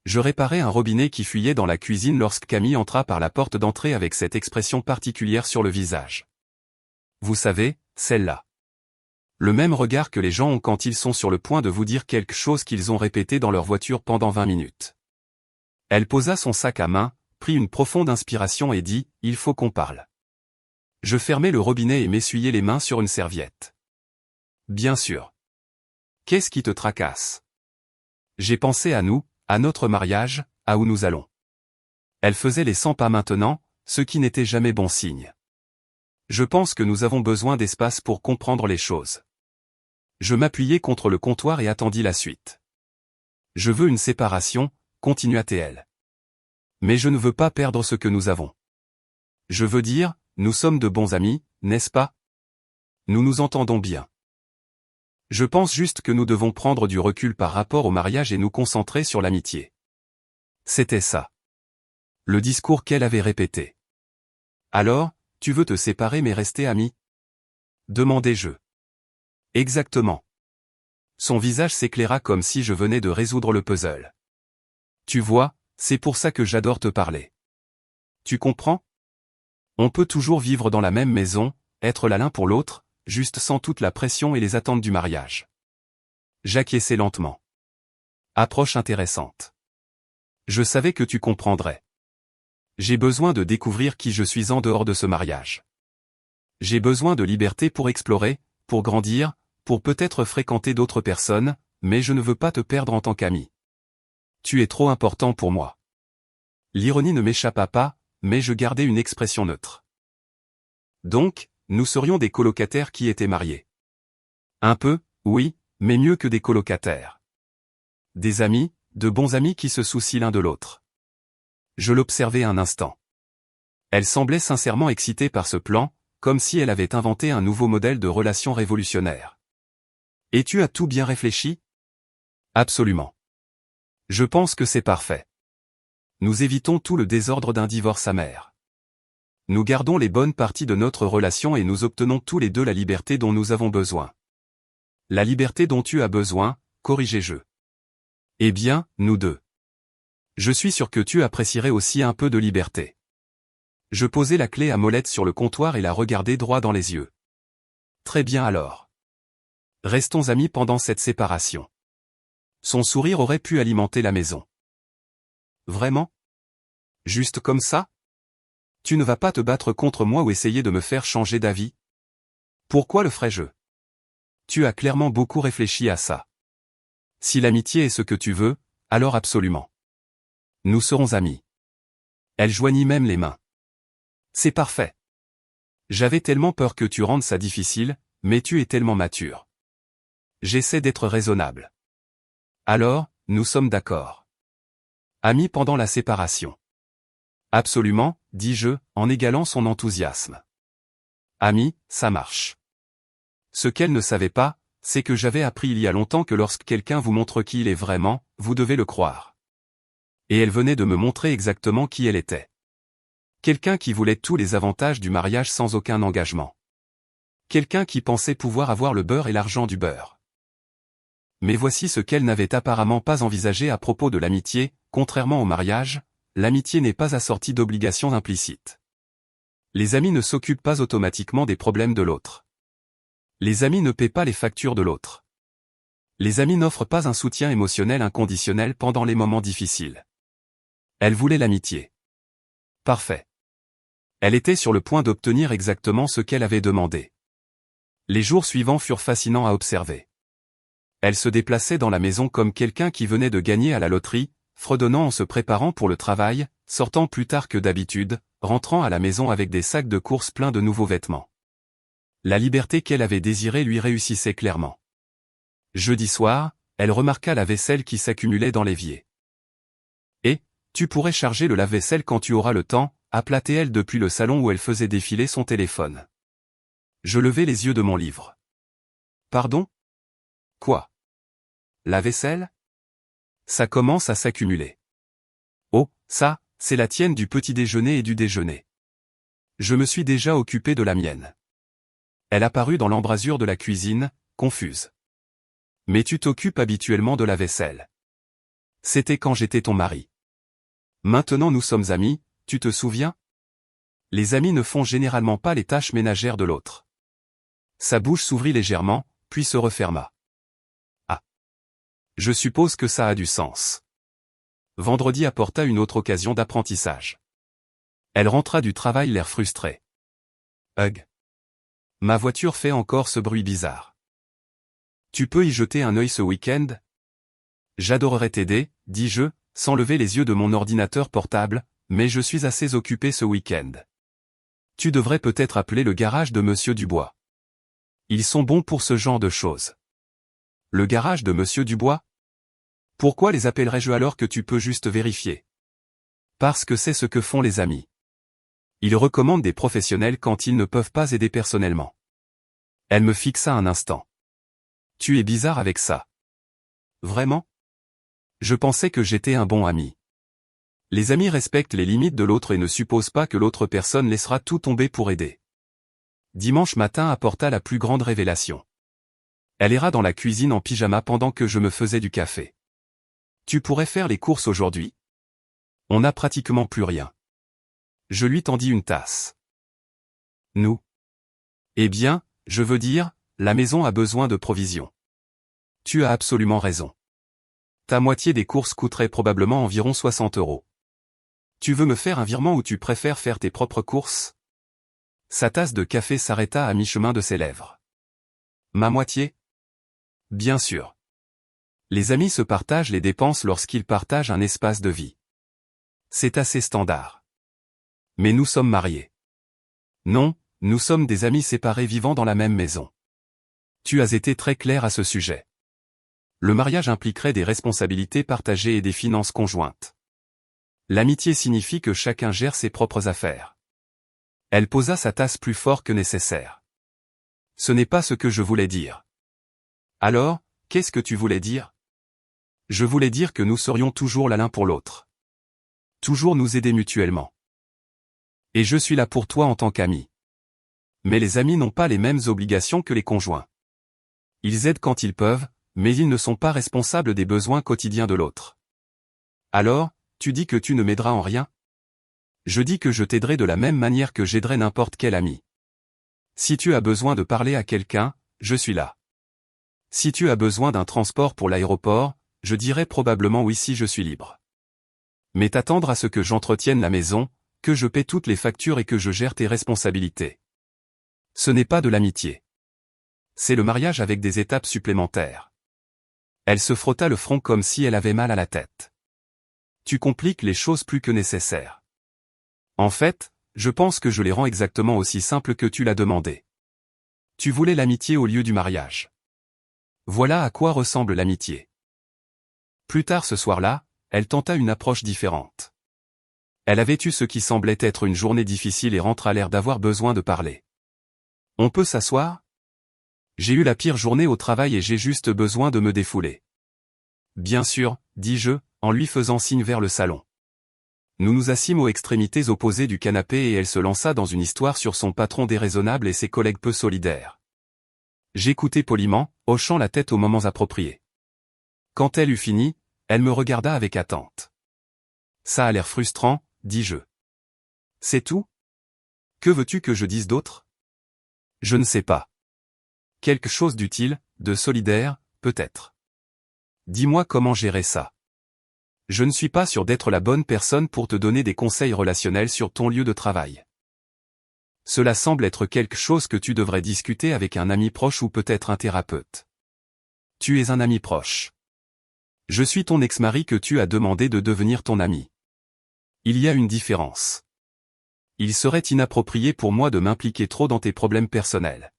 Je réparais un robinet qui fuyait dans la cuisine lorsque Camille entra par la porte d'entrée avec cette expression particulière sur le visage. Vous savez, celle-là. Le même regard que les gens ont quand ils sont sur le point de vous dire quelque chose qu'ils ont répété dans leur voiture pendant 20 minutes. Elle posa son sac à main, prit une profonde inspiration et dit « Il faut qu'on parle ». Je fermai le robinet et m'essuyai les mains sur une serviette. Bien sûr. Qu'est-ce qui te tracasse? J'ai pensé à nous, à notre mariage, à où nous allons. Elle faisait les 100 pas maintenant, ce qui n'était jamais bon signe. Je pense que nous avons besoin d'espace pour comprendre les choses. Je m'appuyai contre le comptoir et attendis la suite. Je veux une séparation, continua-t-elle. Mais je ne veux pas perdre ce que nous avons. Je veux dire, nous sommes de bons amis, n'est-ce pas? Nous nous entendons bien. Je pense juste que nous devons prendre du recul par rapport au mariage et nous concentrer sur l'amitié. C'était ça. Le discours qu'elle avait répété. Alors, tu veux te séparer mais rester amis? Demandai-je. Exactement. Son visage s'éclaira comme si je venais de résoudre le puzzle. Tu vois, c'est pour ça que j'adore te parler. Tu comprends? On peut toujours vivre dans la même maison, être là l'un pour l'autre, juste sans toute la pression et les attentes du mariage. J'acquiesçai lentement. Approche intéressante. Je savais que tu comprendrais. J'ai besoin de découvrir qui je suis en dehors de ce mariage. J'ai besoin de liberté pour explorer, pour grandir, pour peut-être fréquenter d'autres personnes, mais je ne veux pas te perdre en tant qu'ami. Tu es trop important pour moi. L'ironie ne m'échappa pas, mais je gardai une expression neutre. Donc, nous serions des colocataires qui étaient mariés. Un peu, oui, mais mieux que des colocataires. Des amis, de bons amis qui se soucient l'un de l'autre. Je l'observai un instant. Elle semblait sincèrement excitée par ce plan, comme si elle avait inventé un nouveau modèle de relation révolutionnaire. Et tu as tout bien réfléchi? Absolument. Je pense que c'est parfait. Nous évitons tout le désordre d'un divorce amer. Nous gardons les bonnes parties de notre relation et nous obtenons tous les deux la liberté dont nous avons besoin. La liberté dont tu as besoin, corrigeai-je. Eh bien, nous deux. Je suis sûr que tu apprécierais aussi un peu de liberté. Je posai la clé à molette sur le comptoir et la regardai droit dans les yeux. Très bien alors. Restons amis pendant cette séparation. Son sourire aurait pu alimenter la maison. Vraiment? Juste comme ça? Tu ne vas pas te battre contre moi ou essayer de me faire changer d'avis? Pourquoi le ferais-je? Tu as clairement beaucoup réfléchi à ça. Si l'amitié est ce que tu veux, alors absolument. Nous serons amis. Elle joignit même les mains. C'est parfait. J'avais tellement peur que tu rendes ça difficile, mais tu es tellement mature. J'essaie d'être raisonnable. Alors, nous sommes d'accord. Amis pendant la séparation. Absolument, dis-je, en égalant son enthousiasme. Amis, ça marche. Ce qu'elle ne savait pas, c'est que j'avais appris il y a longtemps que lorsque quelqu'un vous montre qui il est vraiment, vous devez le croire. Et elle venait de me montrer exactement qui elle était. Quelqu'un qui voulait tous les avantages du mariage sans aucun engagement. Quelqu'un qui pensait pouvoir avoir le beurre et l'argent du beurre. Mais voici ce qu'elle n'avait apparemment pas envisagé à propos de l'amitié, contrairement au mariage, l'amitié n'est pas assortie d'obligations implicites. Les amis ne s'occupent pas automatiquement des problèmes de l'autre. Les amis ne paient pas les factures de l'autre. Les amis n'offrent pas un soutien émotionnel inconditionnel pendant les moments difficiles. Elle voulait l'amitié. Parfait. Elle était sur le point d'obtenir exactement ce qu'elle avait demandé. Les jours suivants furent fascinants à observer. Elle se déplaçait dans la maison comme quelqu'un qui venait de gagner à la loterie, fredonnant en se préparant pour le travail, sortant plus tard que d'habitude, rentrant à la maison avec des sacs de courses pleins de nouveaux vêtements. La liberté qu'elle avait désirée lui réussissait clairement. Jeudi soir, elle remarqua la vaisselle qui s'accumulait dans l'évier. « Et, tu pourrais charger le lave-vaisselle quand tu auras le temps », appela-t-elle depuis le salon où elle faisait défiler son téléphone. Je levai les yeux de mon livre. « Pardon? Quoi? La vaisselle? Ça commence à s'accumuler. Oh, ça, c'est la tienne du petit déjeuner et du déjeuner. Je me suis déjà occupé de la mienne. » Elle apparut dans l'embrasure de la cuisine, confuse. « Mais tu t'occupes habituellement de la vaisselle. » C'était quand j'étais ton mari. Maintenant nous sommes amis, tu te souviens? Les amis ne font généralement pas les tâches ménagères de l'autre. Sa bouche s'ouvrit légèrement, puis se referma. Ah. Je suppose que ça a du sens. Vendredi apporta une autre occasion d'apprentissage. Elle rentra du travail l'air frustrée. Hug. Ma voiture fait encore ce bruit bizarre. Tu peux y jeter un œil ce week-end? J'adorerais t'aider, dis-je, sans lever les yeux de mon ordinateur portable, mais je suis assez occupé ce week-end. Tu devrais peut-être appeler le garage de Monsieur Dubois. Ils sont bons pour ce genre de choses. Le garage de Monsieur Dubois? Pourquoi les appellerais-je alors que tu peux juste vérifier? Parce que c'est ce que font les amis. Ils recommandent des professionnels quand ils ne peuvent pas aider personnellement. Elle me fixa un instant. Tu es bizarre avec ça. Vraiment? Je pensais que j'étais un bon ami. Les amis respectent les limites de l'autre et ne supposent pas que l'autre personne laissera tout tomber pour aider. Dimanche matin apporta la plus grande révélation. Elle ira dans la cuisine en pyjama pendant que je me faisais du café. Tu pourrais faire les courses aujourd'hui? On n'a pratiquement plus rien. Je lui tendis une tasse. Nous. Eh bien, je veux dire, la maison a besoin de provisions. Tu as absolument raison. Ta moitié des courses coûterait probablement environ 60 €. Tu veux me faire un virement ou tu préfères faire tes propres courses? Sa tasse de café s'arrêta à mi-chemin de ses lèvres. Ma moitié? Bien sûr. Les amis se partagent les dépenses lorsqu'ils partagent un espace de vie. C'est assez standard. Mais nous sommes mariés. Non, nous sommes des amis séparés vivant dans la même maison. Tu as été très clair à ce sujet. Le mariage impliquerait des responsabilités partagées et des finances conjointes. L'amitié signifie que chacun gère ses propres affaires. Elle posa sa tasse plus fort que nécessaire. Ce n'est pas ce que je voulais dire. Alors, qu'est-ce que tu voulais dire? Je voulais dire que nous serions toujours là l'un pour l'autre. Toujours nous aider mutuellement. Et je suis là pour toi en tant qu'ami. Mais les amis n'ont pas les mêmes obligations que les conjoints. Ils aident quand ils peuvent, mais ils ne sont pas responsables des besoins quotidiens de l'autre. Alors, tu dis que tu ne m'aideras en rien? Je dis que je t'aiderai de la même manière que j'aiderai n'importe quel ami. Si tu as besoin de parler à quelqu'un, je suis là. Si tu as besoin d'un transport pour l'aéroport, je dirai probablement oui si je suis libre. Mais t'attendre à ce que j'entretienne la maison, que je paie toutes les factures et que je gère tes responsabilités. Ce n'est pas de l'amitié. C'est le mariage avec des étapes supplémentaires. Elle se frotta le front comme si elle avait mal à la tête. Tu compliques les choses plus que nécessaire. En fait, je pense que je les rends exactement aussi simples que tu l'as demandé. Tu voulais l'amitié au lieu du mariage. Voilà à quoi ressemble l'amitié. Plus tard ce soir-là, elle tenta une approche différente. Elle avait eu ce qui semblait être une journée difficile et rentra l'air d'avoir besoin de parler. On peut s'asseoir? J'ai eu la pire journée au travail et j'ai juste besoin de me défouler. Bien sûr, dis-je, en lui faisant signe vers le salon. Nous nous assîmes aux extrémités opposées du canapé et elle se lança dans une histoire sur son patron déraisonnable et ses collègues peu solidaires. J'écoutai poliment, hochant la tête aux moments appropriés. Quand elle eut fini, elle me regarda avec attente. Ça a l'air frustrant, dis-je. C'est tout? Que veux-tu que je dise d'autre? Je ne sais pas. Quelque chose d'utile, de solidaire, peut-être. Dis-moi comment gérer ça. Je ne suis pas sûr d'être la bonne personne pour te donner des conseils relationnels sur ton lieu de travail. Cela semble être quelque chose que tu devrais discuter avec un ami proche ou peut-être un thérapeute. Tu es un ami proche. Je suis ton ex-mari que tu as demandé de devenir ton ami. Il y a une différence. Il serait inapproprié pour moi de m'impliquer trop dans tes problèmes personnels.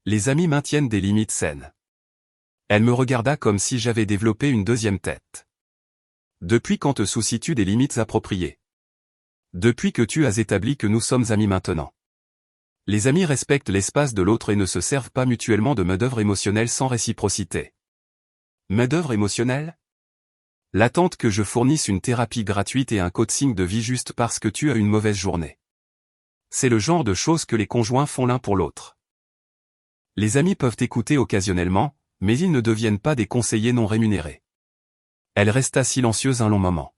Les amis maintiennent des limites saines. Elle me regarda comme si j'avais développé une deuxième tête. Depuis quand te soucies-tu des limites appropriées? Depuis que tu as établi que nous sommes amis maintenant. Les amis respectent l'espace de l'autre et ne se servent pas mutuellement de main-d'œuvre émotionnelle sans réciprocité. Main-d'œuvre émotionnelle? L'attente que je fournisse une thérapie gratuite et un coaching de vie juste parce que tu as une mauvaise journée. C'est le genre de choses que les conjoints font l'un pour l'autre. Les amis peuvent écouter occasionnellement, mais ils ne deviennent pas des conseillers non rémunérés. Elle resta silencieuse un long moment.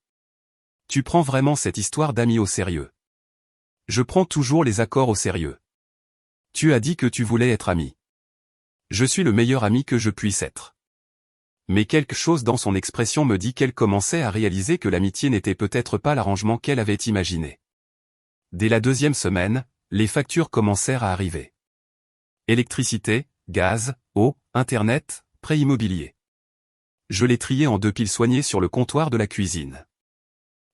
Tu prends vraiment cette histoire d'amis au sérieux? Je prends toujours les accords au sérieux. Tu as dit que tu voulais être ami. Je suis le meilleur ami que je puisse être. Mais quelque chose dans son expression me dit qu'elle commençait à réaliser que l'amitié n'était peut-être pas l'arrangement qu'elle avait imaginé. Dès la 2e semaine, les factures commencèrent à arriver. Électricité, gaz, eau, internet, prêt immobilier. Je les triais en 2 piles soignées sur le comptoir de la cuisine.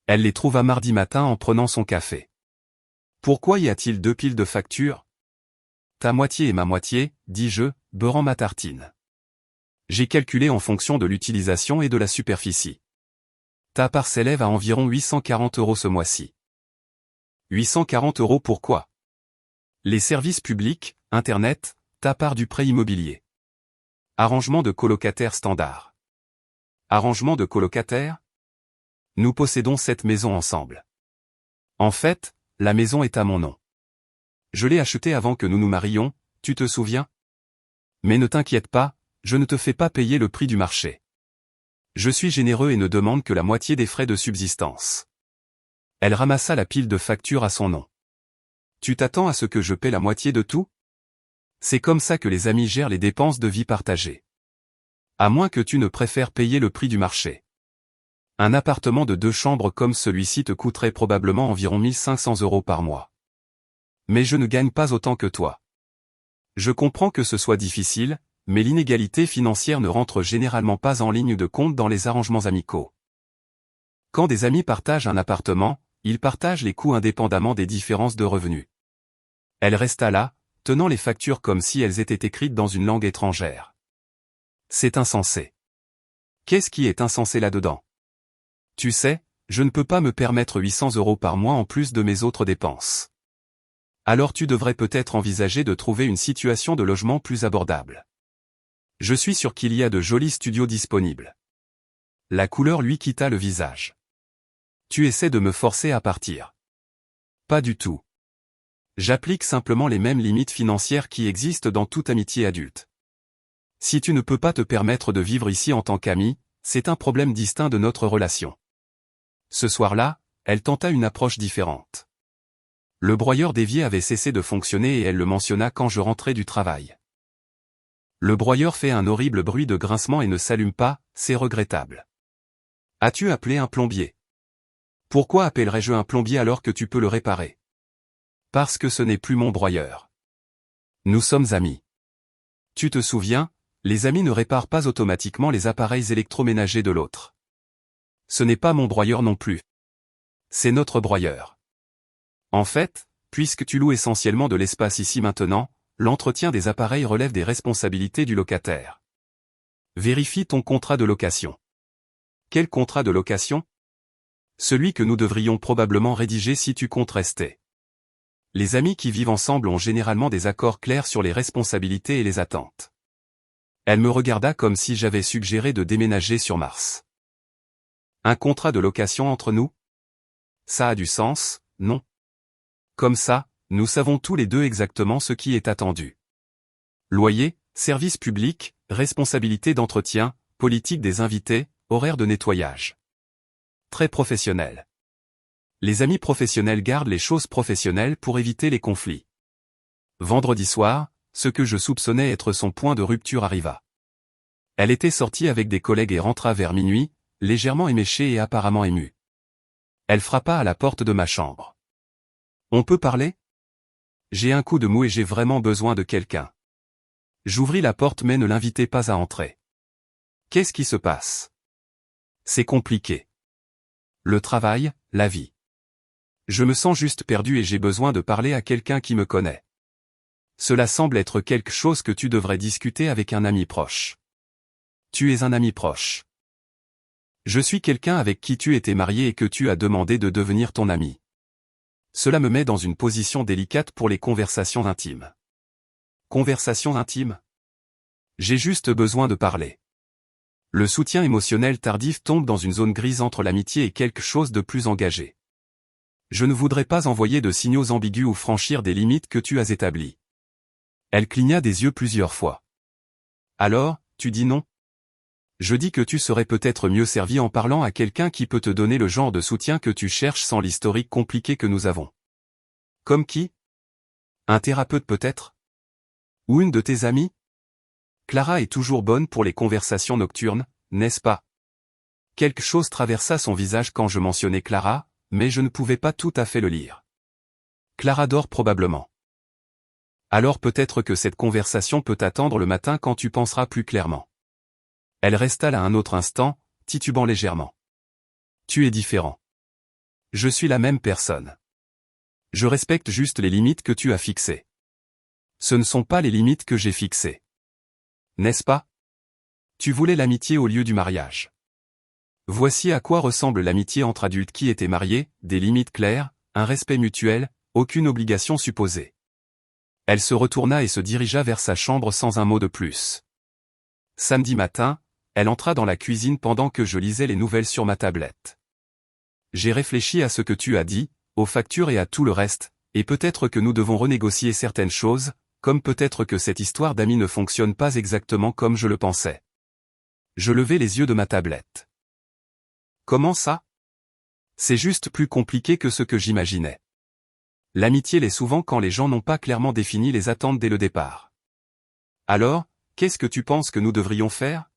Elle les trouva mardi matin en prenant son café. Pourquoi y a-t-il 2 piles de factures? Ta moitié et ma moitié, dis-je, beurrant ma tartine. J'ai calculé en fonction de l'utilisation et de la superficie. Ta part s'élève à environ 840 € ce mois-ci. 840 € pourquoi? Les services publics, Internet, ta part du prêt immobilier. Arrangement de colocataire standard. Arrangement de colocataire? Nous possédons cette maison ensemble. En fait, la maison est à mon nom. Je l'ai achetée avant que nous nous marions, tu te souviens? Mais ne t'inquiète pas, je ne te fais pas payer le prix du marché. Je suis généreux et ne demande que la moitié des frais de subsistance. Elle ramassa la pile de factures à son nom. Tu t'attends à ce que je paie la moitié de tout? C'est comme ça que les amis gèrent les dépenses de vie partagée. À moins que tu ne préfères payer le prix du marché. Un appartement de 2 chambres comme celui-ci te coûterait probablement environ 1500 € par mois. Mais je ne gagne pas autant que toi. Je comprends que ce soit difficile, mais l'inégalité financière ne rentre généralement pas en ligne de compte dans les arrangements amicaux. Quand des amis partagent un appartement, ils partagent les coûts indépendamment des différences de revenus. Elle resta là, tenant les factures comme si elles étaient écrites dans une langue étrangère. C'est insensé. Qu'est-ce qui est insensé là-dedans? Tu sais, je ne peux pas me permettre 800 € par mois en plus de mes autres dépenses. Alors tu devrais peut-être envisager de trouver une situation de logement plus abordable. Je suis sûr qu'il y a de jolis studios disponibles. La couleur lui quitta le visage. Tu essaies de me forcer à partir. Pas du tout. J'applique simplement les mêmes limites financières qui existent dans toute amitié adulte. Si tu ne peux pas te permettre de vivre ici en tant qu'ami, c'est un problème distinct de notre relation. Ce soir-là, elle tenta une approche différente. Le broyeur d'évier avait cessé de fonctionner et elle le mentionna quand je rentrais du travail. Le broyeur fait un horrible bruit de grincement et ne s'allume pas, c'est regrettable. As-tu appelé un plombier? Pourquoi appellerais-je un plombier alors que tu peux le réparer? Parce que ce n'est plus mon broyeur. Nous sommes amis. Tu te souviens, les amis ne réparent pas automatiquement les appareils électroménagers de l'autre. Ce n'est pas mon broyeur non plus. C'est notre broyeur. En fait, puisque tu loues essentiellement de l'espace ici maintenant, l'entretien des appareils relève des responsabilités du locataire. Vérifie ton contrat de location. Quel contrat de location? Celui que nous devrions probablement rédiger si tu comptes rester. Les amis qui vivent ensemble ont généralement des accords clairs sur les responsabilités et les attentes. Elle me regarda comme si j'avais suggéré de déménager sur Mars. Un contrat de location entre nous? Ça a du sens, non? Comme ça, nous savons tous les deux exactement ce qui est attendu. Loyer, service public, responsabilité d'entretien, politique des invités, horaire de nettoyage. Très professionnel. Les amis professionnels gardent les choses professionnelles pour éviter les conflits. Vendredi soir, ce que je soupçonnais être son point de rupture arriva. Elle était sortie avec des collègues et rentra vers minuit, légèrement éméchée et apparemment émue. Elle frappa à la porte de ma chambre. On peut parler? J'ai un coup de mou et j'ai vraiment besoin de quelqu'un. J'ouvris la porte mais ne l'invitai pas à entrer. Qu'est-ce qui se passe? C'est compliqué. Le travail, la vie. Je me sens juste perdu et j'ai besoin de parler à quelqu'un qui me connaît. Cela semble être quelque chose que tu devrais discuter avec un ami proche. Tu es un ami proche. Je suis quelqu'un avec qui tu étais marié et que tu as demandé de devenir ton ami. Cela me met dans une position délicate pour les conversations intimes. Conversations intimes? J'ai juste besoin de parler. Le soutien émotionnel tardif tombe dans une zone grise entre l'amitié et quelque chose de plus engagé. Je ne voudrais pas envoyer de signaux ambigus ou franchir des limites que tu as établies. Elle cligna des yeux plusieurs fois. Alors, tu dis non? Je dis que tu serais peut-être mieux servi en parlant à quelqu'un qui peut te donner le genre de soutien que tu cherches sans l'historique compliqué que nous avons. Comme qui? Un thérapeute peut-être? Ou une de tes amies? Clara est toujours bonne pour les conversations nocturnes, n'est-ce pas? Quelque chose traversa son visage quand je mentionnais Clara, mais je ne pouvais pas tout à fait le lire. Clara dort probablement. Alors peut-être que cette conversation peut attendre le matin quand tu penseras plus clairement. Elle resta là un autre instant, titubant légèrement. Tu es différent. Je suis la même personne. Je respecte juste les limites que tu as fixées. Ce ne sont pas les limites que j'ai fixées. N'est-ce pas? Tu voulais l'amitié au lieu du mariage. Voici à quoi ressemble l'amitié entre adultes qui étaient mariés, des limites claires, un respect mutuel, aucune obligation supposée. Elle se retourna et se dirigea vers sa chambre sans un mot de plus. Samedi matin, elle entra dans la cuisine pendant que je lisais les nouvelles sur ma tablette. J'ai réfléchi à ce que tu as dit, aux factures et à tout le reste, et peut-être que nous devons renégocier certaines choses, comme peut-être que cette histoire d'amis ne fonctionne pas exactement comme je le pensais. Je levai les yeux de ma tablette. Comment ça? C'est juste plus compliqué que ce que j'imaginais. L'amitié l'est souvent quand les gens n'ont pas clairement défini les attentes dès le départ. Alors, qu'est-ce que tu penses que nous devrions faire?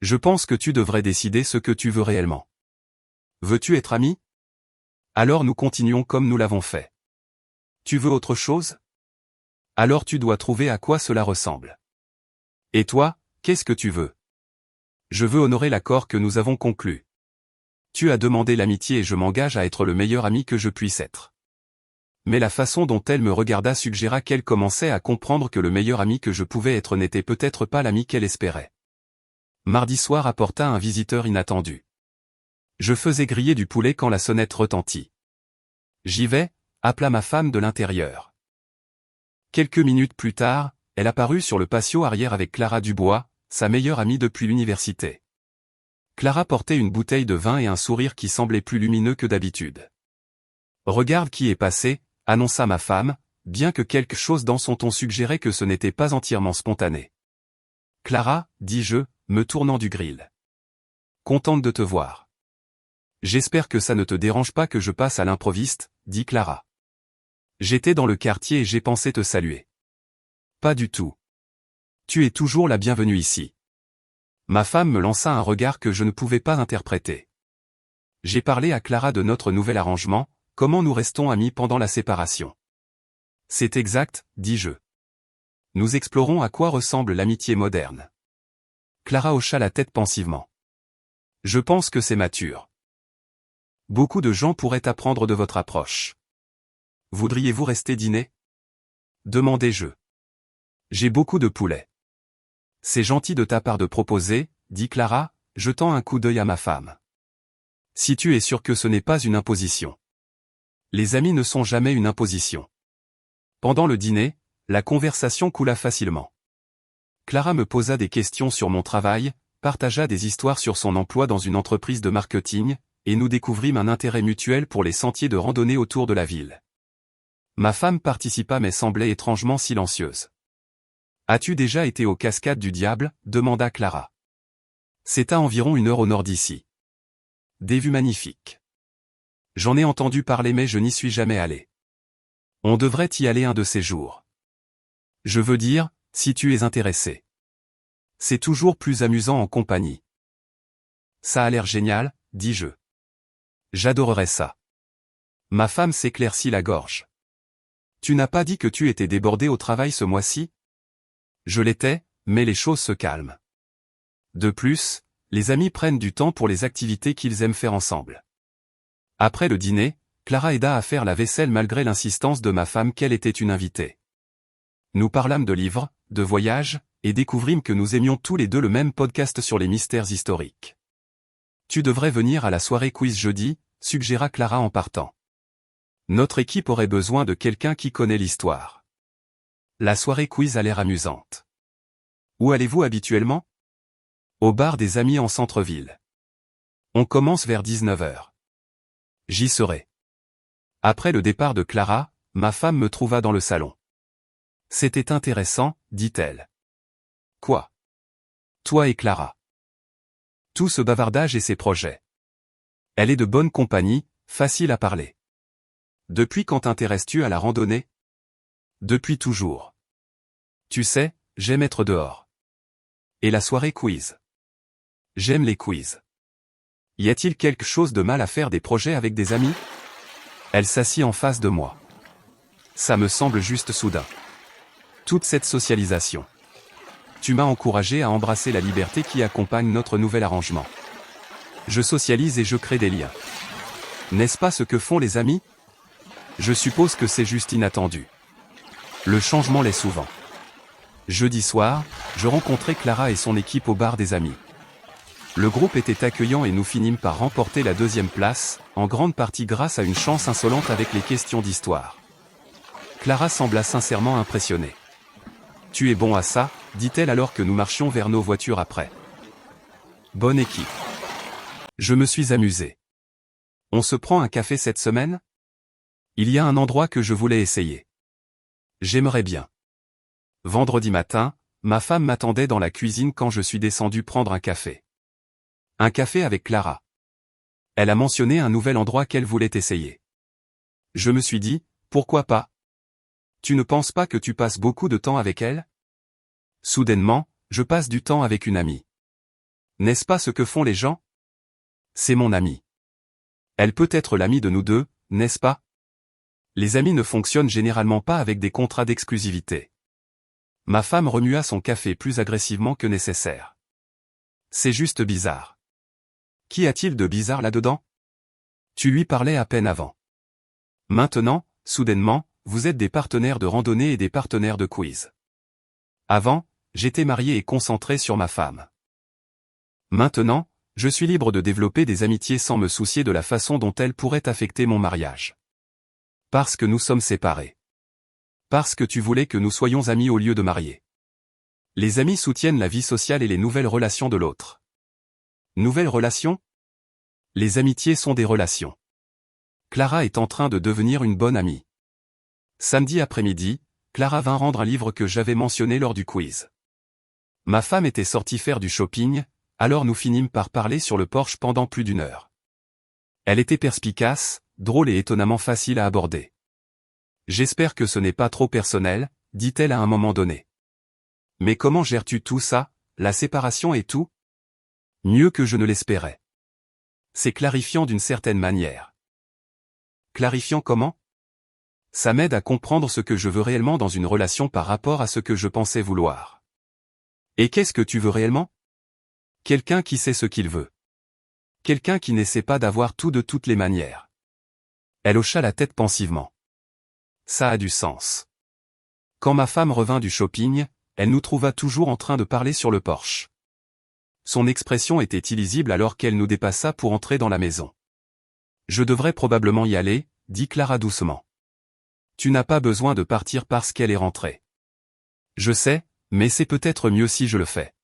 Je pense que tu devrais décider ce que tu veux réellement. Veux-tu être ami? Alors nous continuons comme nous l'avons fait. Tu veux autre chose? Alors tu dois trouver à quoi cela ressemble. Et toi, qu'est-ce que tu veux? Je veux honorer l'accord que nous avons conclu. Tu as demandé l'amitié et je m'engage à être le meilleur ami que je puisse être. Mais la façon dont elle me regarda suggéra qu'elle commençait à comprendre que le meilleur ami que je pouvais être n'était peut-être pas l'ami qu'elle espérait. Mardi soir apporta un visiteur inattendu. Je faisais griller du poulet quand la sonnette retentit. J'y vais, appela ma femme de l'intérieur. Quelques minutes plus tard, elle apparut sur le patio arrière avec Clara Dubois, sa meilleure amie depuis l'université. Clara portait une bouteille de vin et un sourire qui semblait plus lumineux que d'habitude. « Regarde qui est passé », annonça ma femme, bien que quelque chose dans son ton suggérait que ce n'était pas entièrement spontané. « Clara, dis-je, me tournant du grill. Contente de te voir. J'espère que ça ne te dérange pas que je passe à l'improviste, dit Clara. J'étais dans le quartier et j'ai pensé te saluer. Pas du tout. Tu es toujours la bienvenue ici. Ma femme me lança un regard que je ne pouvais pas interpréter. J'ai parlé à Clara de notre nouvel arrangement, comment nous restons amis pendant la séparation. C'est exact, dis-je. Nous explorons à quoi ressemble l'amitié moderne. Clara hocha la tête pensivement. Je pense que c'est mature. Beaucoup de gens pourraient apprendre de votre approche. Voudriez-vous rester dîner? Demandai-je. J'ai beaucoup de poulet. C'est gentil de ta part de proposer, dit Clara, jetant un coup d'œil à ma femme. Si tu es sûr que ce n'est pas une imposition. Les amis ne sont jamais une imposition. Pendant le dîner, la conversation coula facilement. Clara me posa des questions sur mon travail, partagea des histoires sur son emploi dans une entreprise de marketing, et nous découvrîmes un intérêt mutuel pour les sentiers de randonnée autour de la ville. Ma femme participa mais semblait étrangement silencieuse. « As-tu déjà été aux Cascades du Diable » demanda Clara. « C'est à environ 1 heure au nord d'ici. Des vues magnifiques. J'en ai entendu parler mais je n'y suis jamais allé. On devrait y aller un de ces jours. Je veux dire, si tu es intéressé. C'est toujours plus amusant en compagnie. Ça a l'air génial, dis-je. J'adorerais ça. Ma femme s'éclaircit la gorge. Tu n'as pas dit que tu étais débordé au travail ce mois-ci? Je l'étais, mais les choses se calment. De plus, les amis prennent du temps pour les activités qu'ils aiment faire ensemble. Après le dîner, Clara aida à faire la vaisselle malgré l'insistance de ma femme qu'elle était une invitée. Nous parlâmes de livres, de voyages, et découvrîmes que nous aimions tous les deux le même podcast sur les mystères historiques. Tu devrais venir à la soirée quiz jeudi, suggéra Clara en partant. Notre équipe aurait besoin de quelqu'un qui connaît l'histoire. La soirée quiz a l'air amusante. Où allez-vous habituellement? Au bar des amis en centre-ville. On commence vers 19h. J'y serai. Après le départ de Clara, ma femme me trouva dans le salon. C'était intéressant, dit-elle. Quoi? Toi et Clara. Tout ce bavardage et ses projets. Elle est de bonne compagnie, facile à parler. Depuis quand t'intéresses-tu à la randonnée? Depuis toujours. Tu sais, j'aime être dehors. Et la soirée quiz. J'aime les quiz. Y a-t-il quelque chose de mal à faire des projets avec des amis? Elle s'assit en face de moi. Ça me semble juste soudain. Toute cette socialisation. Tu m'as encouragé à embrasser la liberté qui accompagne notre nouvel arrangement. Je socialise et je crée des liens. N'est-ce pas ce que font les amis? Je suppose que c'est juste inattendu. Le changement l'est souvent. Jeudi soir, je rencontrai Clara et son équipe au bar des amis. Le groupe était accueillant et nous finîmes par remporter la 2e place, en grande partie grâce à une chance insolente avec les questions d'histoire. Clara sembla sincèrement impressionnée. « Tu es bon à ça ?» dit-elle alors que nous marchions vers nos voitures après. Bonne équipe. Je me suis amusé. On se prend un café cette semaine? Il y a un endroit que je voulais essayer. J'aimerais bien. Vendredi matin, ma femme m'attendait dans la cuisine quand je suis descendu prendre un café. Un café avec Clara. Elle a mentionné un nouvel endroit qu'elle voulait essayer. Je me suis dit, pourquoi pas? Tu ne penses pas que tu passes beaucoup de temps avec elle? Soudainement, je passe du temps avec une amie. N'est-ce pas ce que font les gens? C'est mon amie. Elle peut être l'amie de nous deux, n'est-ce pas? Les amis ne fonctionnent généralement pas avec des contrats d'exclusivité. Ma femme remua son café plus agressivement que nécessaire. C'est juste bizarre. Qu'y a-t-il de bizarre là-dedans? Tu lui parlais à peine avant. Maintenant, soudainement, vous êtes des partenaires de randonnée et des partenaires de quiz. Avant, j'étais marié et concentré sur ma femme. Maintenant, je suis libre de développer des amitiés sans me soucier de la façon dont elles pourraient affecter mon mariage. Parce que nous sommes séparés. Parce que tu voulais que nous soyons amis au lieu de mariés. Les amis soutiennent la vie sociale et les nouvelles relations de l'autre. Nouvelles relations? Les amitiés sont des relations. Clara est en train de devenir une bonne amie. Samedi après-midi, Clara vint rendre un livre que j'avais mentionné lors du quiz. Ma femme était sortie faire du shopping, alors nous finîmes par parler sur le porche pendant plus d'1 heure. Elle était perspicace, drôle et étonnamment facile à aborder. J'espère que ce n'est pas trop personnel, dit-elle à un moment donné. Mais comment gères-tu tout ça, la séparation et tout? Mieux que je ne l'espérais. C'est clarifiant d'une certaine manière. Clarifiant comment? Ça m'aide à comprendre ce que je veux réellement dans une relation par rapport à ce que je pensais vouloir. Et qu'est-ce que tu veux réellement? Quelqu'un qui sait ce qu'il veut. Quelqu'un qui n'essaie pas d'avoir tout de toutes les manières. Elle hocha la tête pensivement. Ça a du sens. Quand ma femme revint du shopping, elle nous trouva toujours en train de parler sur le porche. Son expression était illisible alors qu'elle nous dépassa pour entrer dans la maison. Je devrais probablement y aller, dit Clara doucement. Tu n'as pas besoin de partir parce qu'elle est rentrée. Je sais, mais c'est peut-être mieux si je le fais.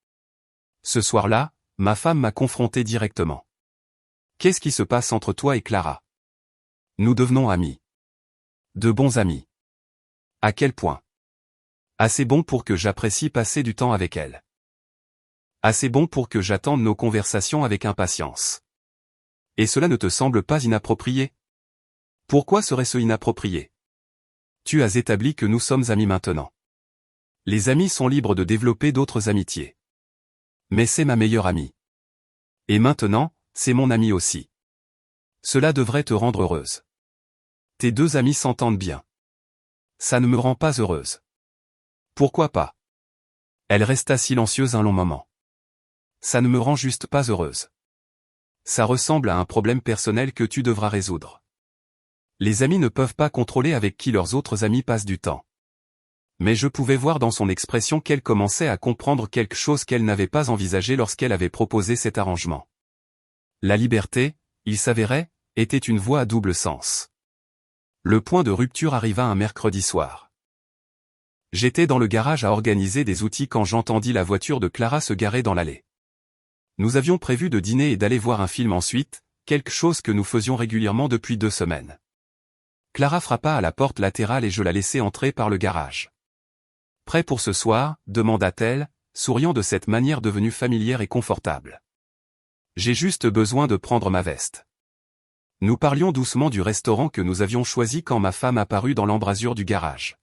Ce soir-là, ma femme m'a confronté directement. Qu'est-ce qui se passe entre toi et Clara? Nous devenons amis. De bons amis. À quel point? Assez bon pour que j'apprécie passer du temps avec elle. Assez bon pour que j'attende nos conversations avec impatience. Et cela ne te semble pas inapproprié? Pourquoi serait-ce inapproprié? Tu as établi que nous sommes amis maintenant. Les amis sont libres de développer d'autres amitiés. Mais c'est ma meilleure amie. Et maintenant, c'est mon amie aussi. Cela devrait te rendre heureuse. Tes 2 amis s'entendent bien. Ça ne me rend pas heureuse. Pourquoi pas? Elle resta silencieuse un long moment. Ça ne me rend juste pas heureuse. Ça ressemble à un problème personnel que tu devras résoudre. Les amis ne peuvent pas contrôler avec qui leurs autres amis passent du temps. Mais je pouvais voir dans son expression qu'elle commençait à comprendre quelque chose qu'elle n'avait pas envisagé lorsqu'elle avait proposé cet arrangement. La liberté, il s'avérait, était une voie à double sens. Le point de rupture arriva un mercredi soir. J'étais dans le garage à organiser des outils quand j'entendis la voiture de Clara se garer dans l'allée. Nous avions prévu de dîner et d'aller voir un film ensuite, quelque chose que nous faisions régulièrement depuis 2 semaines. Clara frappa à la porte latérale et je la laissai entrer par le garage. « Prêt pour ce soir ?» demanda-t-elle, souriant de cette manière devenue familière et confortable. J'ai juste besoin de prendre ma veste. Nous parlions doucement du restaurant que nous avions choisi quand ma femme apparut dans l'embrasure du garage.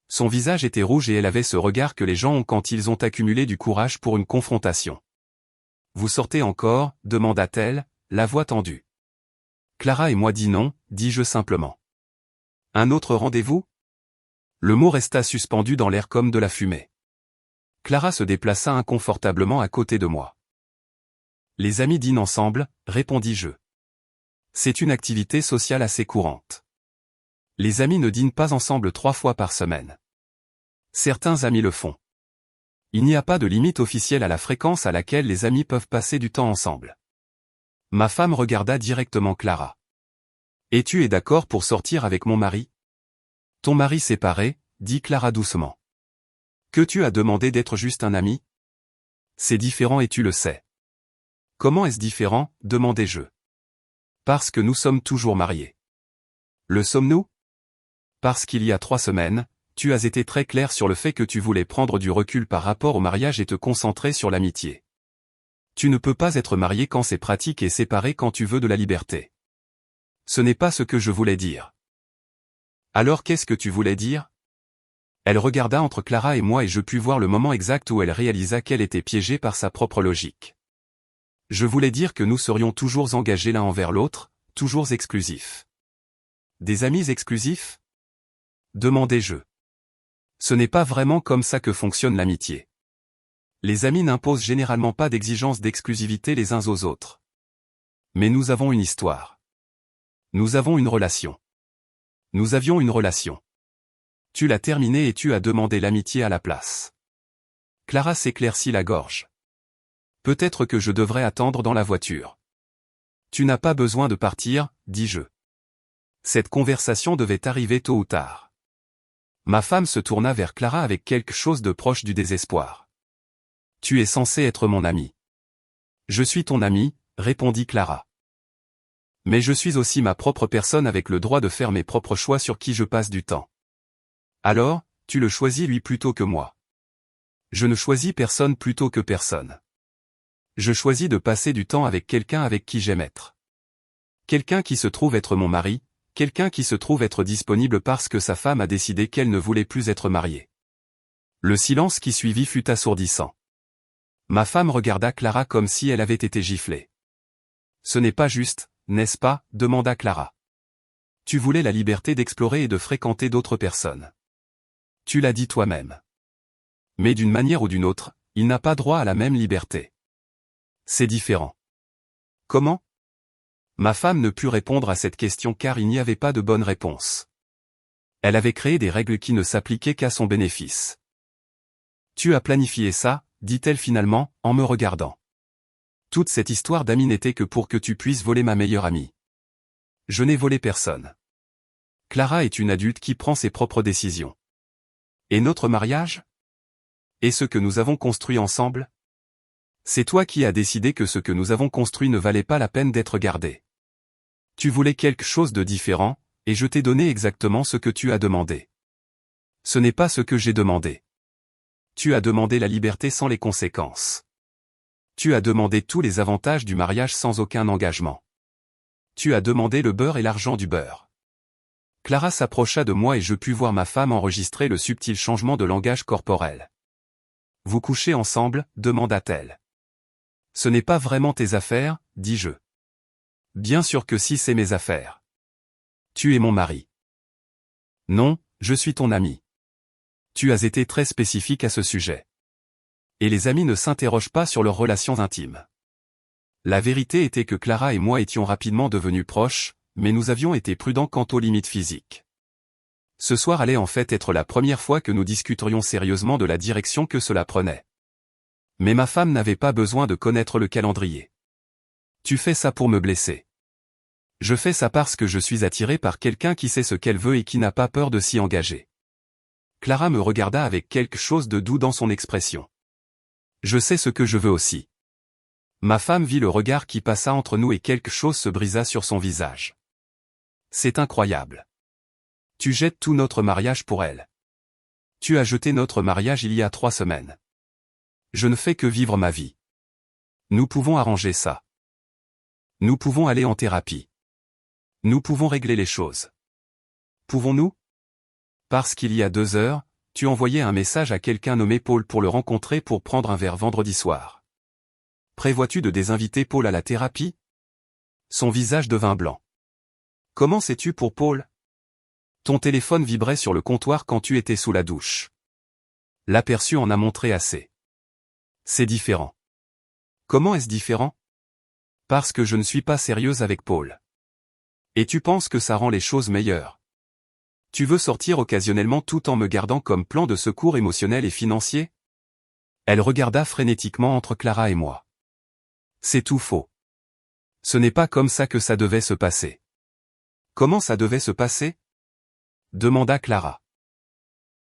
Son visage était rouge et elle avait ce regard que les gens ont quand ils ont accumulé du courage pour une confrontation. « Vous sortez encore ?» demanda-t-elle, la voix tendue. Clara et moi dit non, dis-je simplement. Un autre rendez-vous ? Le mot resta suspendu dans l'air comme de la fumée. Clara se déplaça inconfortablement à côté de moi. Les amis dînent ensemble, répondis-je. C'est une activité sociale assez courante. Les amis ne dînent pas ensemble 3 fois par semaine. Certains amis le font. Il n'y a pas de limite officielle à la fréquence à laquelle les amis peuvent passer du temps ensemble. Ma femme regarda directement Clara. Et tu es d'accord pour sortir avec mon mari ? Ton mari séparé, dit Clara doucement. Que tu as demandé d'être juste un ami ? C'est différent et tu le sais. Comment est-ce différent ? Demandai-je. Parce que nous sommes toujours mariés. Le sommes-nous ? Parce qu'il y a 3 semaines, tu as été très clair sur le fait que tu voulais prendre du recul par rapport au mariage et te concentrer sur l'amitié. Tu ne peux pas être marié quand c'est pratique et séparé quand tu veux de la liberté. Ce n'est pas ce que je voulais dire. Alors qu'est-ce que tu voulais dire ? Elle regarda entre Clara et moi et je pus voir le moment exact où elle réalisa qu'elle était piégée par sa propre logique. Je voulais dire que nous serions toujours engagés l'un envers l'autre, toujours exclusifs. Des amis exclusifs ? Demandai-je. Ce n'est pas vraiment comme ça que fonctionne l'amitié. Les amis n'imposent généralement pas d'exigence d'exclusivité les uns aux autres. Mais nous avons une histoire. Nous avons une relation. Nous avions une relation. Tu l'as terminée et tu as demandé l'amitié à la place. Clara s'éclaircit la gorge. Peut-être que je devrais attendre dans la voiture. Tu n'as pas besoin de partir, dis-je. Cette conversation devait arriver tôt ou tard. Ma femme se tourna vers Clara avec quelque chose de proche du désespoir. Tu es censé être mon ami. Je suis ton ami, répondit Clara. Mais je suis aussi ma propre personne avec le droit de faire mes propres choix sur qui je passe du temps. Alors, tu le choisis lui plutôt que moi. Je ne choisis personne plutôt que personne. Je choisis de passer du temps avec quelqu'un avec qui j'aime être. Quelqu'un qui se trouve être mon mari, quelqu'un qui se trouve être disponible parce que sa femme a décidé qu'elle ne voulait plus être mariée. Le silence qui suivit fut assourdissant. Ma femme regarda Clara comme si elle avait été giflée. Ce n'est pas juste, n'est-ce pas ? Demanda Clara. Tu voulais la liberté d'explorer et de fréquenter d'autres personnes. Tu l'as dit toi-même. Mais d'une manière ou d'une autre, il n'a pas droit à la même liberté. C'est différent. Comment ? Ma femme ne put répondre à cette question car il n'y avait pas de bonne réponse. Elle avait créé des règles qui ne s'appliquaient qu'à son bénéfice. Tu as planifié ça, dit-elle finalement, en me regardant. Toute cette histoire d'amis n'était que pour que tu puisses voler ma meilleure amie. Je n'ai volé personne. Clara est une adulte qui prend ses propres décisions. Et notre mariage ? Et ce que nous avons construit ensemble ? C'est toi qui as décidé que ce que nous avons construit ne valait pas la peine d'être gardé. Tu voulais quelque chose de différent, et je t'ai donné exactement ce que tu as demandé. Ce n'est pas ce que j'ai demandé. Tu as demandé la liberté sans les conséquences. Tu as demandé tous les avantages du mariage sans aucun engagement. Tu as demandé le beurre et l'argent du beurre. Clara s'approcha de moi et je pus voir ma femme enregistrer le subtil changement de langage corporel. « Vous couchez ensemble ?» demanda-t-elle. « Ce n'est pas vraiment tes affaires, dis-je. »« Bien sûr que si c'est mes affaires. Tu es mon mari. »« Non, je suis ton ami. » Tu as été très spécifique à ce sujet. Et les amis ne s'interrogent pas sur leurs relations intimes. La vérité était que Clara et moi étions rapidement devenus proches, mais nous avions été prudents quant aux limites physiques. Ce soir allait en fait être la première fois que nous discuterions sérieusement de la direction que cela prenait. Mais ma femme n'avait pas besoin de connaître le calendrier. Tu fais ça pour me blesser. Je fais ça parce que je suis attiré par quelqu'un qui sait ce qu'elle veut et qui n'a pas peur de s'y engager. Clara me regarda avec quelque chose de doux dans son expression. Je sais ce que je veux aussi. Ma femme vit le regard qui passa entre nous et quelque chose se brisa sur son visage. C'est incroyable. Tu jettes tout notre mariage pour elle. Tu as jeté notre mariage il y a 3 semaines. Je ne fais que vivre ma vie. Nous pouvons arranger ça. Nous pouvons aller en thérapie. Nous pouvons régler les choses. Pouvons-nous? Parce qu'il y a 2 heures, tu envoyais un message à quelqu'un nommé Paul pour le rencontrer pour prendre un verre vendredi soir. Prévois-tu de désinviter Paul à la thérapie? Son visage devint blanc. Comment sais-tu pour Paul? Ton téléphone vibrait sur le comptoir quand tu étais sous la douche. L'aperçu en a montré assez. C'est différent. Comment est-ce différent? Parce que je ne suis pas sérieuse avec Paul. Et tu penses que ça rend les choses meilleures? Tu veux sortir occasionnellement tout en me gardant comme plan de secours émotionnel et financier? Elle regarda frénétiquement entre Clara et moi. C'est tout faux. Ce n'est pas comme ça que ça devait se passer. Comment ça devait se passer? Demanda Clara.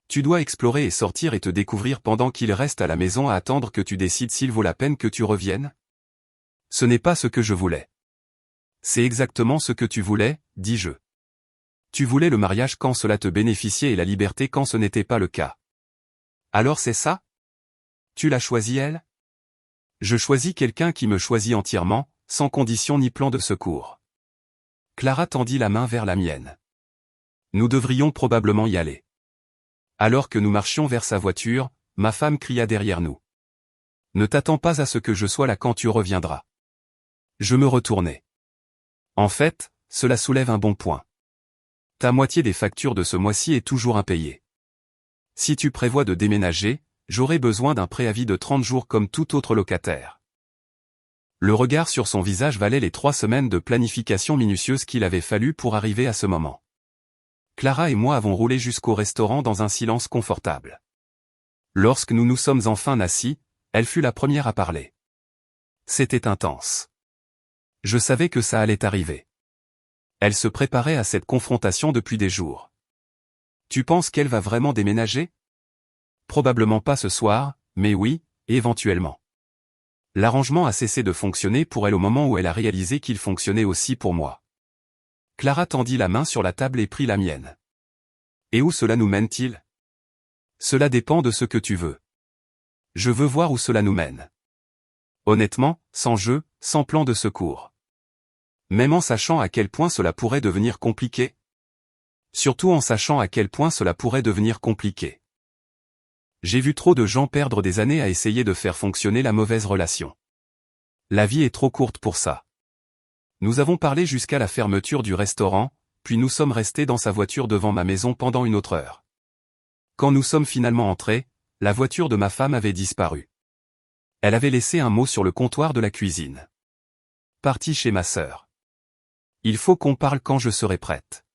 Tu dois explorer et sortir et te découvrir pendant qu'il reste à la maison à attendre que tu décides s'il vaut la peine que tu reviennes? Ce n'est pas ce que je voulais. C'est exactement ce que tu voulais, dis-je. Tu voulais le mariage quand cela te bénéficiait et la liberté quand ce n'était pas le cas. Alors c'est ça? Tu l'as choisi elle? Je choisis quelqu'un qui me choisit entièrement, sans condition ni plan de secours. Clara tendit la main vers la mienne. Nous devrions probablement y aller. Alors que nous marchions vers sa voiture, ma femme cria derrière nous. Ne t'attends pas à ce que je sois là quand tu reviendras. Je me retournai. En fait, cela soulève un bon point. Ta moitié des factures de ce mois-ci est toujours impayée. Si tu prévois de déménager, j'aurai besoin d'un préavis de 30 jours comme tout autre locataire. Le regard sur son visage valait les 3 semaines de planification minutieuse qu'il avait fallu pour arriver à ce moment. Clara et moi avons roulé jusqu'au restaurant dans un silence confortable. Lorsque nous nous sommes enfin assis, elle fut la première à parler. C'était intense. Je savais que ça allait arriver. Elle se préparait à cette confrontation depuis des jours. Tu penses qu'elle va vraiment déménager? Probablement pas ce soir, mais oui, éventuellement. L'arrangement a cessé de fonctionner pour elle au moment où elle a réalisé qu'il fonctionnait aussi pour moi. Clara tendit la main sur la table et prit la mienne. Et où cela nous mène-t-il? Cela dépend de ce que tu veux. Je veux voir où cela nous mène. Honnêtement, sans jeu, sans plan de secours. Même en sachant à quel point cela pourrait devenir compliqué? Surtout en sachant à quel point cela pourrait devenir compliqué. J'ai vu trop de gens perdre des années à essayer de faire fonctionner la mauvaise relation. La vie est trop courte pour ça. Nous avons parlé jusqu'à la fermeture du restaurant, puis nous sommes restés dans sa voiture devant ma maison pendant une autre heure. Quand nous sommes finalement entrés, la voiture de ma femme avait disparu. Elle avait laissé un mot sur le comptoir de la cuisine. Partie chez ma sœur. Il faut qu'on parle quand je serai prête.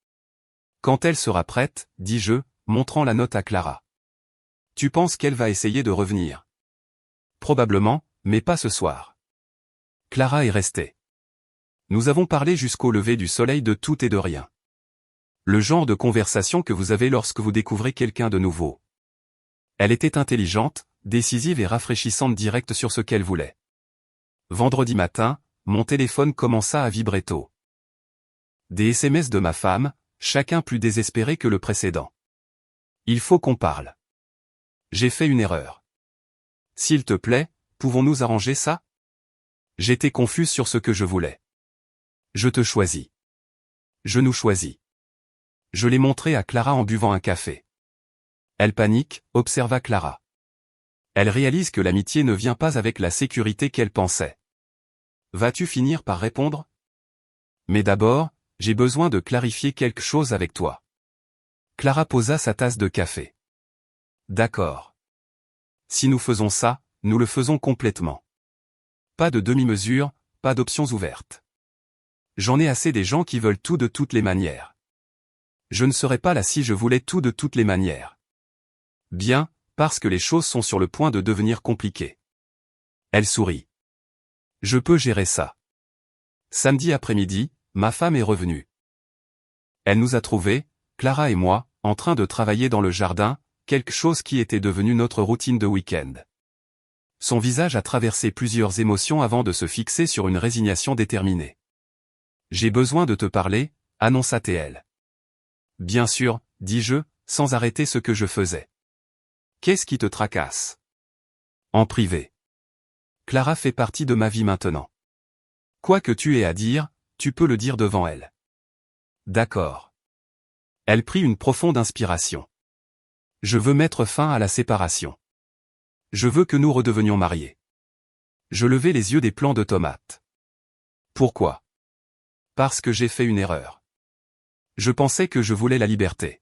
Quand elle sera prête, dis-je, montrant la note à Clara. Tu penses qu'elle va essayer de revenir? Probablement, mais pas ce soir. Clara est restée. Nous avons parlé jusqu'au lever du soleil de tout et de rien. Le genre de conversation que vous avez lorsque vous découvrez quelqu'un de nouveau. Elle était intelligente, décisive et rafraîchissante directe sur ce qu'elle voulait. Vendredi matin, mon téléphone commença à vibrer tôt. Des SMS de ma femme, chacun plus désespéré que le précédent. Il faut qu'on parle. J'ai fait une erreur. S'il te plaît, pouvons-nous arranger ça? J'étais confuse sur ce que je voulais. Je te choisis. Je nous choisis. Je l'ai montré à Clara en buvant un café. Elle panique, observa Clara. Elle réalise que l'amitié ne vient pas avec la sécurité qu'elle pensait. Vas-tu finir par répondre? Mais d'abord, j'ai besoin de clarifier quelque chose avec toi. Clara posa sa tasse de café. D'accord. Si nous faisons ça, nous le faisons complètement. Pas de demi-mesure, pas d'options ouvertes. J'en ai assez des gens qui veulent tout de toutes les manières. Je ne serais pas là si je voulais tout de toutes les manières. Bien, parce que les choses sont sur le point de devenir compliquées. Elle sourit. Je peux gérer ça. Samedi après-midi, ma femme est revenue. Elle nous a trouvés, Clara et moi, en train de travailler dans le jardin, quelque chose qui était devenu notre routine de week-end. Son visage a traversé plusieurs émotions avant de se fixer sur une résignation déterminée. J'ai besoin de te parler, annonça-t-elle. Bien sûr, dis-je, sans arrêter ce que je faisais. Qu'est-ce qui te tracasse? En privé. Clara fait partie de ma vie maintenant. Quoi que tu aies à dire, tu peux le dire devant elle. D'accord. Elle prit une profonde inspiration. Je veux mettre fin à la séparation. Je veux que nous redevenions mariés. Je levai les yeux des plants de tomates. Pourquoi? Parce que j'ai fait une erreur. Je pensais que je voulais la liberté.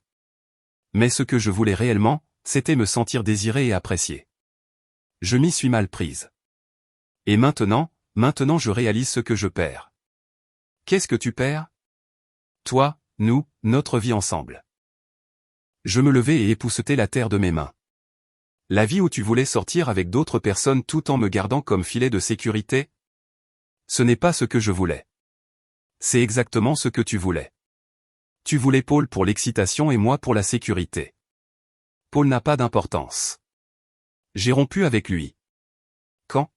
Mais ce que je voulais réellement, c'était me sentir désiré et apprécié. Je m'y suis mal prise. Et maintenant je réalise ce que je perds. Qu'est-ce que tu perds? Toi, nous, notre vie ensemble. Je me levai et époussetai la terre de mes mains. La vie où tu voulais sortir avec d'autres personnes tout en me gardant comme filet de sécurité? Ce n'est pas ce que je voulais. C'est exactement ce que tu voulais. Tu voulais Paul pour l'excitation et moi pour la sécurité. Paul n'a pas d'importance. J'ai rompu avec lui. Quand?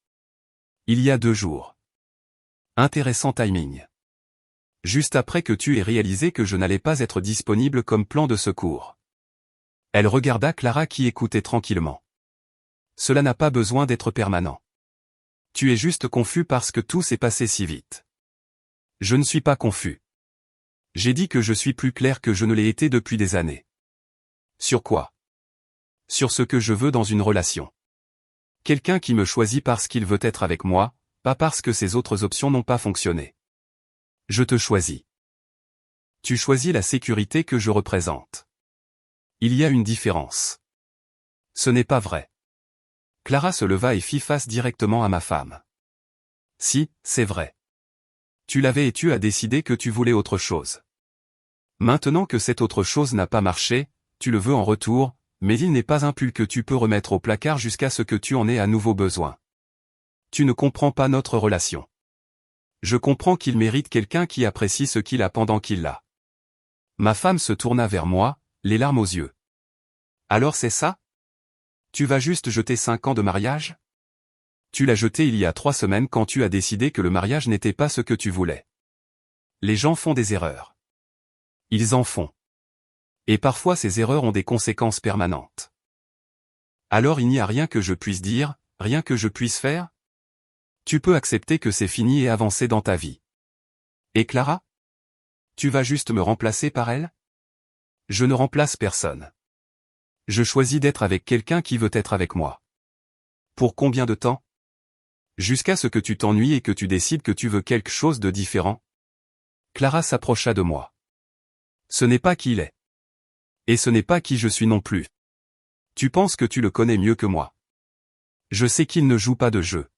Il y a 2 jours. Intéressant timing. Juste après que tu aies réalisé que je n'allais pas être disponible comme plan de secours. Elle regarda Clara qui écoutait tranquillement. Cela n'a pas besoin d'être permanent. Tu es juste confus parce que tout s'est passé si vite. Je ne suis pas confus. J'ai dit que je suis plus clair que je ne l'ai été depuis des années. Sur quoi? Sur ce que je veux dans une relation. Quelqu'un qui me choisit parce qu'il veut être avec moi, pas parce que ses autres options n'ont pas fonctionné. Je te choisis. Tu choisis la sécurité que je représente. Il y a une différence. Ce n'est pas vrai. Clara se leva et fit face directement à ma femme. Si, c'est vrai. Tu l'avais et tu as décidé que tu voulais autre chose. Maintenant que cette autre chose n'a pas marché, tu le veux en retour, mais il n'est pas un pull que tu peux remettre au placard jusqu'à ce que tu en aies à nouveau besoin. Tu ne comprends pas notre relation. Je comprends qu'il mérite quelqu'un qui apprécie ce qu'il a pendant qu'il l'a. Ma femme se tourna vers moi, les larmes aux yeux. Alors c'est ça? Tu vas juste jeter 5 ans de mariage? Tu l'as jeté il y a 3 semaines quand tu as décidé que le mariage n'était pas ce que tu voulais. Les gens font des erreurs. Ils en font. Et parfois ces erreurs ont des conséquences permanentes. Alors il n'y a rien que je puisse dire, rien que je puisse faire? Tu peux accepter que c'est fini et avancer dans ta vie. Et Clara? Tu vas juste me remplacer par elle? Je ne remplace personne. Je choisis d'être avec quelqu'un qui veut être avec moi. Pour combien de temps? Jusqu'à ce que tu t'ennuies et que tu décides que tu veux quelque chose de différent? Clara s'approcha de moi. Ce n'est pas qui il est. Et ce n'est pas qui je suis non plus. Tu penses que tu le connais mieux que moi. Je sais qu'il ne joue pas de jeu.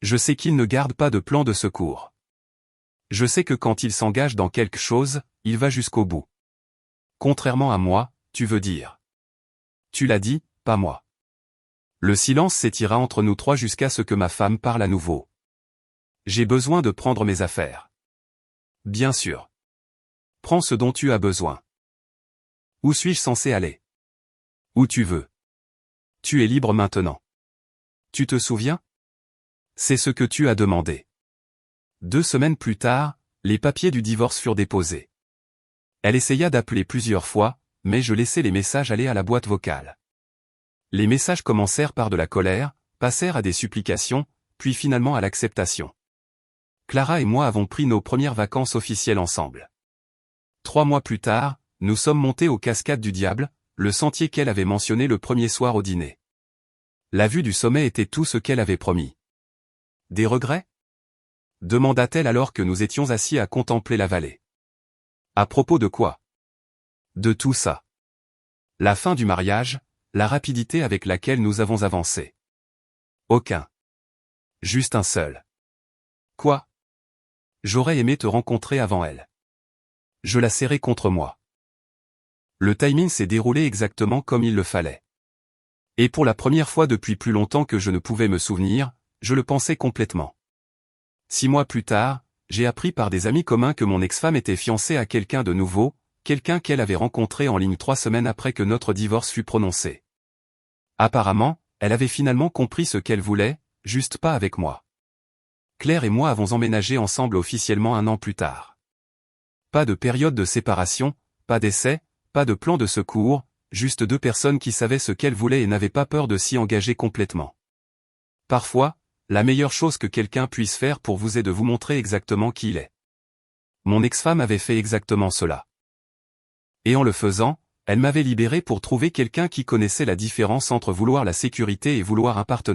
Je sais qu'il ne garde pas de plan de secours. Je sais que quand il s'engage dans quelque chose, il va jusqu'au bout. Contrairement à moi, tu veux dire. Tu l'as dit, pas moi. Le silence s'étira entre nous 3 jusqu'à ce que ma femme parle à nouveau. J'ai besoin de prendre mes affaires. Bien sûr. Prends ce dont tu as besoin. Où suis-je censé aller? Où tu veux. Tu es libre maintenant. Tu te souviens? C'est ce que tu as demandé. 2 semaines plus tard, les papiers du divorce furent déposés. Elle essaya d'appeler plusieurs fois, mais je laissai les messages aller à la boîte vocale. Les messages commencèrent par de la colère, passèrent à des supplications, puis finalement à l'acceptation. Clara et moi avons pris nos premières vacances officielles ensemble. 3 mois plus tard, nous sommes montés aux Cascades du Diable, le sentier qu'elle avait mentionné le premier soir au dîner. La vue du sommet était tout ce qu'elle avait promis. Des regrets? Demanda-t-elle alors que nous étions assis à contempler la vallée. À propos de quoi? De tout ça. La fin du mariage, la rapidité avec laquelle nous avons avancé. Aucun. Juste un seul. Quoi? J'aurais aimé te rencontrer avant elle. Je la serrai contre moi. Le timing s'est déroulé exactement comme il le fallait. Et pour la première fois depuis plus longtemps que je ne pouvais me souvenir, je le pensais complètement. 6 mois plus tard, j'ai appris par des amis communs que mon ex-femme était fiancée à quelqu'un de nouveau, quelqu'un qu'elle avait rencontré en ligne 3 semaines après que notre divorce fut prononcé. Apparemment, elle avait finalement compris ce qu'elle voulait, juste pas avec moi. Claire et moi avons emménagé ensemble officiellement 1 an plus tard. Pas de période de séparation, pas d'essai, pas de plan de secours, juste 2 personnes qui savaient ce qu'elles voulaient et n'avaient pas peur de s'y engager complètement. Parfois, La meilleure chose que quelqu'un puisse faire pour vous est de vous montrer exactement qui il est. Mon ex-femme avait fait exactement cela. Et en le faisant, elle m'avait libéré pour trouver quelqu'un qui connaissait la différence entre vouloir la sécurité et vouloir un partenariat.